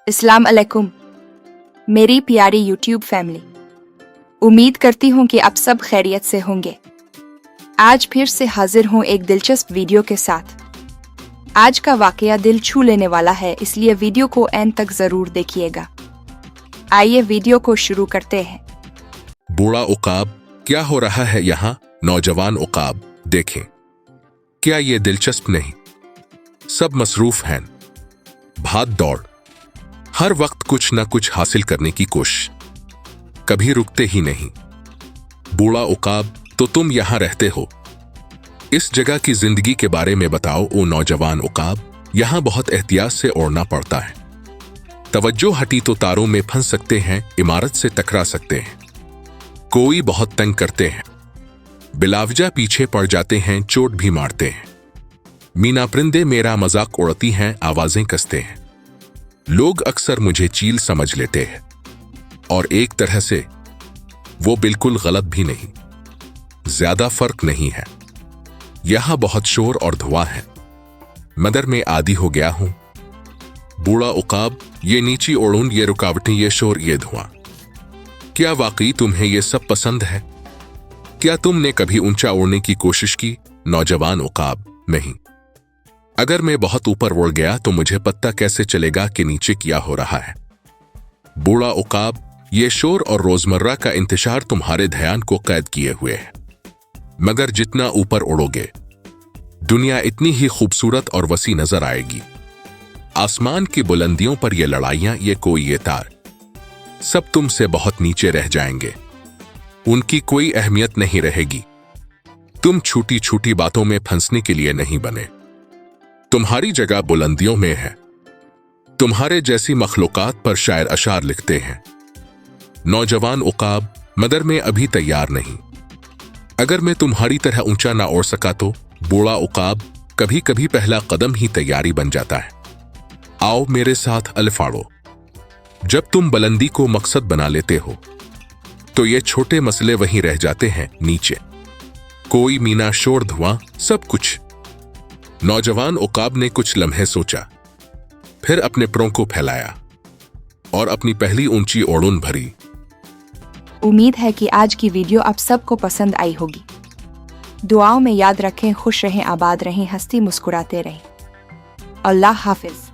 अस्सलाम अलैकुम मेरी प्यारी यूट्यूब फैमिली, उम्मीद करती हूँ कि आप सब खैरियत से होंगे। आज फिर से हाजिर हूँ एक दिलचस्प वीडियो के साथ। आज का वाकया दिल छू लेने वाला है, इसलिए वीडियो को एंड तक जरूर देखिएगा। आइए वीडियो को शुरू करते हैं। बूढ़ा उकाब, क्या हो रहा है यहाँ? नौजवान उकाब, देखें, क्या ये दिलचस्प नहीं? सब मसरूफ हैं, भाग दौड़, हर वक्त कुछ न कुछ हासिल करने की कोशिश, कभी रुकते ही नहीं। बूढ़ा उकाब, तो तुम यहां रहते हो, इस जगह की जिंदगी के बारे में बताओ। ओ नौजवान उकाब, यहां बहुत एहतियात से ओढ़ना पड़ता है। तवज्जो हटी तो तारों में फंस सकते हैं, इमारत से टकरा सकते हैं, कोई बहुत तंग करते हैं, बिलावजा पीछे पड़ जाते हैं, चोट भी मारते हैं। मीना परिंदे मेरा मजाक उड़ती हैं, आवाजें कसते हैं। लोग अक्सर मुझे चील समझ लेते हैं, और एक तरह से वो बिल्कुल गलत भी नहीं, ज्यादा फर्क नहीं है। यहां बहुत शोर और धुआं है, मगर मैं आदी हो गया हूं। बूढ़ा उकाब, ये नीची ओढ़न, ये रुकावटें, ये शोर, ये धुआं, क्या वाकई तुम्हें ये सब पसंद है? क्या तुमने कभी ऊंचा उड़ने की कोशिश की? नौजवान उकाब, नहीं। अगर मैं बहुत ऊपर उड़ गया तो मुझे पता कैसे चलेगा कि नीचे क्या हो रहा है? बूढ़ा उकाब, ये शोर और रोजमर्रा का इंतशार तुम्हारे ध्यान को कैद किए हुए है, मगर जितना ऊपर उड़ोगे दुनिया इतनी ही खूबसूरत और वसी नजर आएगी। आसमान की बुलंदियों पर ये लड़ाइयां, ये कोई, ये तार, सब तुमसे बहुत नीचे रह जाएंगे, उनकी कोई अहमियत नहीं रहेगी। तुम छोटी छोटी बातों में फंसने के लिए नहीं बने, तुम्हारी जगह बुलंदियों में है। तुम्हारे जैसी मखलूकात पर शायर अशार लिखते हैं। नौजवान उकाब, मगर मैं अभी तैयार नहीं। अगर मैं तुम्हारी तरह ऊंचा ना उड़ सका तो? बूढ़ा उकाब, कभी कभी पहला कदम ही तैयारी बन जाता है। आओ मेरे साथ अल्फाड़ो। जब तुम बुलंदी को मकसद बना लेते हो तो ये छोटे मसले वहीं रह जाते हैं, नीचे। कोई मीना, शोर, धुआं, सब कुछ। नौजवान उकाब ने कुछ लम्हे सोचा, फिर अपने परों को फैलाया और अपनी पहली ऊंची ओढ़न भरी। उम्मीद है कि आज की वीडियो आप सबको पसंद आई होगी। दुआओं में याद रखें, खुश रहें, आबाद रहें, हंसती मुस्कुराते रहें। अल्लाह हाफिज।